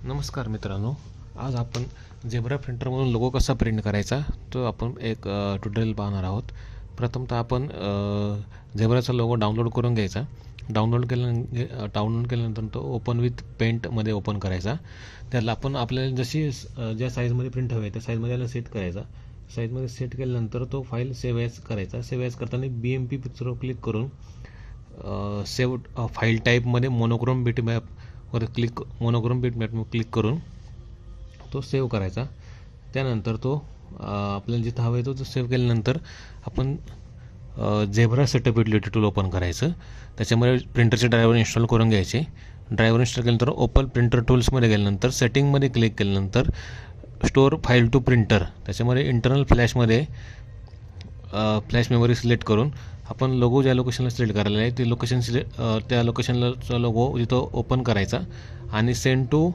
नमस्कार मित्रांनो, आज आपण झेब्रा प्रिंटरमधून लोगो कसा प्रिंट करायचा तो आपण एक ट्युटोरियल पाहणार आहोत. प्रथमतः आपण झेब्राचा लोगो डाउनलोड करून घ्यायचा. डाउनलोड केल्यानंतर तो ओपन विथ पेंटमध्ये ओपन करायचा. त्याला आपण आपल्याला जशी ज्या साईजमध्ये प्रिंट हवी आहे त्या साईजमध्ये याला सेट करायचा. साईजमध्ये सेट केल्यानंतर तो फाईल सेव्ह ॲज करायचा. सेव्ह ॲज करताना BMP पिक्चरवर क्लिक करून सेव्ह फाईल टाईपमध्ये मोनोक्रोम बिटमॅपवर मोनोक्रोम बिटमॅपवर क्लिक करून तो सेव्ह करायचा. त्यानंतर तो आपल्याला जिथं हवं आहे तो सेव्ह केल्यानंतर आपण zebra setup utility tool open करायचं. त्याच्यामध्ये प्रिंटरचे ड्रायव्हर इन्स्टॉल करून घ्यायचे. ड्रायव्हर इन्स्टॉल केल्यानंतर ओपन प्रिंटर टूल्समध्ये गेल्यानंतर सेटिंगमध्ये क्लिक केल्यानंतर स्टोअर फाईल टू प्रिंटर त्याच्यामध्ये इंटरनल फ्लॅशमध्ये फ्लॅश मेमरी सिलेक्ट करून आपण लोगो ज्या लोकेशनला सिलेक्ट करायला आहे ते लोकेशन त्या लोकेशनला लोगो जिथं ओपन करायचा आणि सेंड टू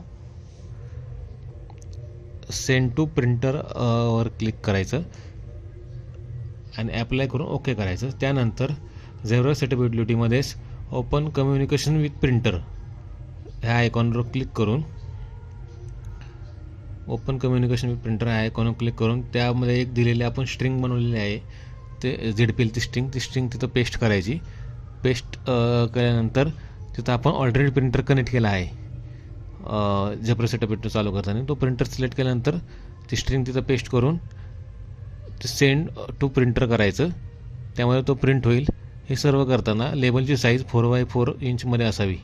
प्रिंटर वर क्लिक करायचं आणि ॲप्लाय करून ओके करायचं. त्यानंतर झेब्रा सेटअप युटिलिटीमध्येच ओपन कम्युनिकेशन विथ प्रिंटर ह्या आयकॉनवर क्लिक करून ओपन कम्युनिकेशन विथ प्रिंटर ह्या आयकॉनवर क्लिक करून त्यामध्ये एक दिलेले आपण स्ट्रिंग बनवलेली आहे ते ZPL ती स्ट्रिंग तिथं पेस्ट करायची. पेस्ट केल्यानंतर तिथं आपण ऑलरेडी प्रिंटर कनेक्ट केला आहे झेब्रा सेटअप युटिलिटी चालू करताना. तो प्रिंटर सिलेक्ट केल्यानंतर ती स्ट्रिंग तिथं पेस्ट करून ते सेंड टू प्रिंटर करायचं. त्यामुळे तो प्रिंट होईल. हे सर्व करताना लेबलची साईज 4x4 इंचमध्ये असावी.